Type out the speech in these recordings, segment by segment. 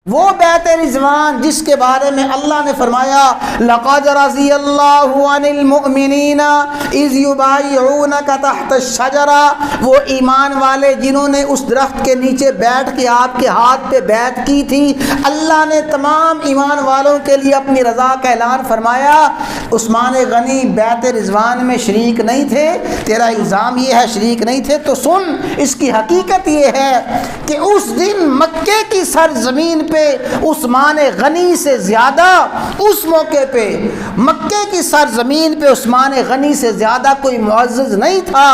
وہ بیت رضوان جس کے بارے میں اللہ نے فرمایا لقد رضی اللہ عن المؤمنین اذ یبایعونک تحت الشجرہ، وہ ایمان والے جنہوں نے اس درخت کے نیچے بیٹھ کے آپ کے ہاتھ پہ بیعت کی تھی۔ اللہ نے تمام ایمان والوں کے لیے اپنی رضا کا اعلان فرمایا۔ عثمان غنی بیت رضوان میں شریک نہیں تھے، تیرا الزام یہ ہے شریک نہیں تھے، تو سن اس کی حقیقت یہ ہے کہ اس دن مکے کی سرزمین پہ عثمان غنی سے زیادہ، اس موقع پہ مکے کی سرزمین پہ عثمان غنی سے زیادہ کوئی معزز نہیں تھا۔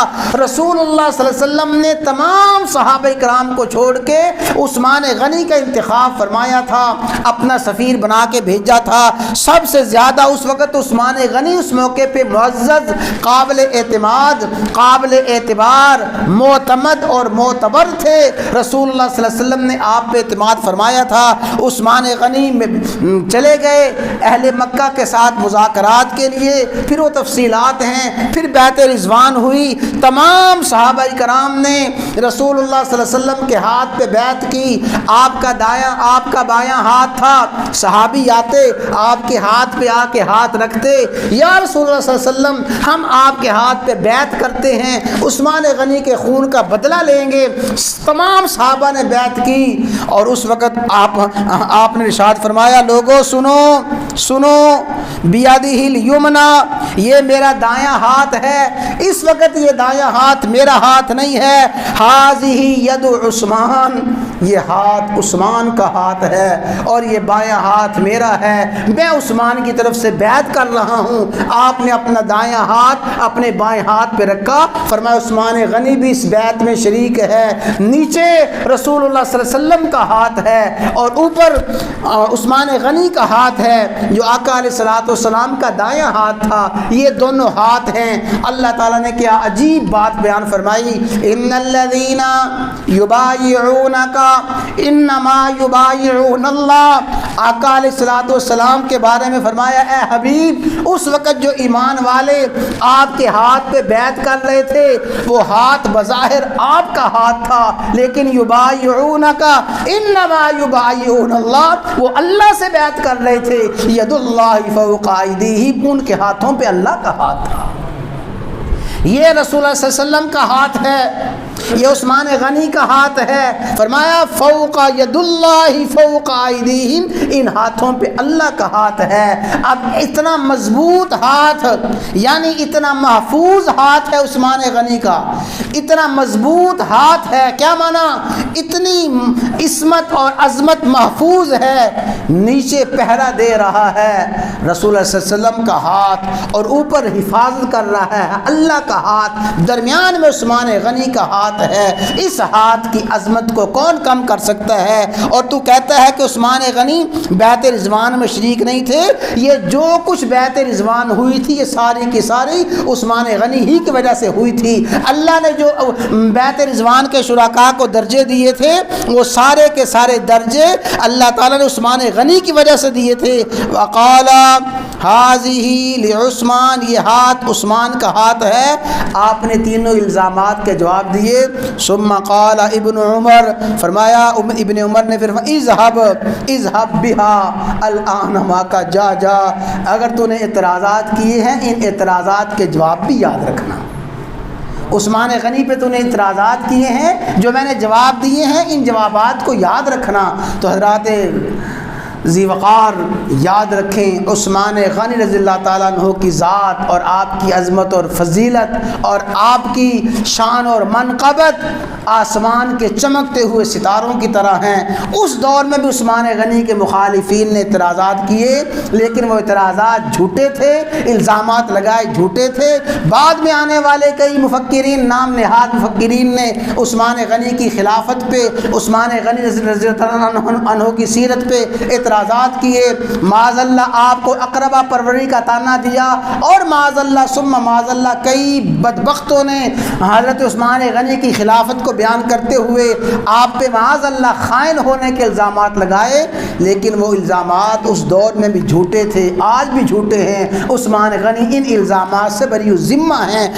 رسول اللہ صلی اللہ علیہ وسلم نے تمام صحابہ کرام کو چھوڑ کے عثمان غنی کا انتخاب فرمایا تھا، اپنا سفیر بنا کے بھیجا تھا۔ سب سے زیادہ اس وقت عثمان غنی اس موقع پہ معزز، قابل اعتماد، قابل اعتبار، معتمد اور معتبر تھے۔ رسول اللہ صلی اللہ علیہ وسلم نے آپ پہ اعتماد فرمایا تھا۔ عثمان غنی میں چلے گئے اہل مکہ کے ساتھ مذاکرات کے لیے، پھر وہ تفصیلات ہیں، پھر بیعت رضوان ہوئی۔ تمام صحابہ کرام نے رسول اللہ صلی اللہ علیہ وسلم کے ہاتھ پہ بیعت کی۔ آپ کا دایاں، آپ کا بایاں ہاتھ تھا، صحابی آتے آپ کے ہاتھ پہ آ کے ہاتھ رکھتے، یا رسول اللہ صلی اللہ علیہ وسلم ہم آپ کے ہاتھ پہ بیعت کرتے ہیں، عثمان غنی کے خون کا بدلہ لیں گے۔ تمام صحابہ نے بیعت کی، اور اس وقت آپ نے ارشاد فرمایا لوگوں سنو سنو، بیادہ الیمنا، یہ میرا دایاں ہاتھ ہے، اس وقت یہ دایاں ہاتھ میرا ہاتھ نہیں ہے، ہذہ ید عثمان، یہ ہاتھ عثمان کا ہاتھ ہے اور یہ بایاں ہاتھ میرا ہے، میں عثمان کی طرف سے بیعت کر رہا ہوں۔ آپ نے اپنا دایاں ہاتھ اپنے بائیں ہاتھ پہ رکھا، فرمایا عثمان غنی بھی اس بیعت میں شریک ہے۔ نیچے رسول اللہ صلی اللہ علیہ وسلم کا ہاتھ ہے اور اوپر عثمان غنی کا ہاتھ ہے جو آقا علیہ الصلوۃ والسلام کا دایاں ہاتھ تھا۔ یہ دونوں ہاتھ ہیں۔ اللہ تعالیٰ نے کیا عجیب بات بیان فرمائی، ان الذین یبایعونک انما یبایعون اللہ۔ آقا علیہ الصلوۃ والسلام کے بارے میں فرمایا اے حبیب، اس وقت جو ایمان والے آپ کے ہاتھ پہ بیعت کر رہے تھے وہ ہاتھ بظاہر آپ کا ہاتھ تھا، لیکن یبایعونک انما یبایعون اللہ، وہ اللہ سے بیعت کر رہے تھے۔ ید اللہ فوق ایدیہم، ان کے ہاتھوں پہ اللہ کا ہاتھ تھا۔ یہ رسول اللہ صلی اللہ علیہ وسلم کا ہاتھ ہے، یہ عثمان غنی کا ہاتھ ہے۔ فرمایا فوق ید اللہ فوق ایدیہم، ان ہاتھوں پہ اللہ کا ہاتھ ہے۔ اب اتنا مضبوط ہاتھ، یعنی اتنا محفوظ ہاتھ ہے عثمان غنی کا، اتنا مضبوط ہاتھ ہے، کیا مانا؟ اتنی عصمت اور عظمت محفوظ ہے، نیچے پہرا دے رہا ہے رسول اللہ صلی اللہ علیہ وسلم کا ہاتھ، اور اوپر حفاظت کر رہا ہے اللہ کا ہاتھ، درمیان میں عثمان غنی کا ہاتھ ہے۔ اس ہاتھ کی عظمت کو کون کم کر سکتا ہے؟ اور تو کہتا ہے کہ عثمان غنی بیعت رضوان میں شریک نہیں تھے۔ یہ جو کچھ بیعت رضوان ہوئی تھی یہ ساری کی ساری عثمان غنی ہی کی وجہ سے ہوئی تھی۔ اللہ نے جو بیعت رضوان کے شرکاء کو درجے دیے تھے وہ سارے کے سارے درجے اللہ تعالیٰ نے عثمان غنی کی وجہ سے دیے تھے۔ وقال ہذہ لعثمان، یہ ہاتھ عثمان کا ہاتھ ہے۔ آپ نے تینوں الزامات کے جواب دیے۔ ثم قال ابن عمر، فرمایا ابن عمر نے پھر اذهب بها الان، کا جا جا، اگر تو نے اعتراضات کیے ہیں ان اعتراضات کے جواب بھی یاد رکھنا۔ عثمان غنی پہ تو نے اعتراضات کیے ہیں، جو میں نے جواب دیے ہیں ان جوابات کو یاد رکھنا۔ تو حضرات ذی وقار یاد رکھیں، عثمان غنی رضی اللہ تعالیٰ عنہ کی ذات اور آپ کی عظمت اور فضیلت اور آپ کی شان اور منقبت آسمان کے چمکتے ہوئے ستاروں کی طرح ہیں۔ اس دور میں بھی عثمان غنی کے مخالفین نے اعتراضات کیے، لیکن وہ اعتراضات جھوٹے تھے، الزامات لگائے جھوٹے تھے۔ بعد میں آنے والے کئی مفکرین، نام نہاد مفکرین نے عثمان غنی کی خلافت پہ، عثمان غنی رضی اللہ عنہ کی سیرت پہ اعتراضات کیے۔ معاذ اللہ آپ کو اقربا پروری کا تانا دیا، اور معاذ اللہ ثم معاذ اللہ کئی بدبختوں نے حضرت عثمان غنی کی خلافت کو بیان کرتے ہوئے آپ پہ معاذ اللہ خائن ہونے کے الزامات لگائے، لیکن وہ الزامات اس دور میں بھی جھوٹے تھے، آج بھی جھوٹے ہیں۔ عثمان غنی ان الزامات سے بری الذمہ ہیں۔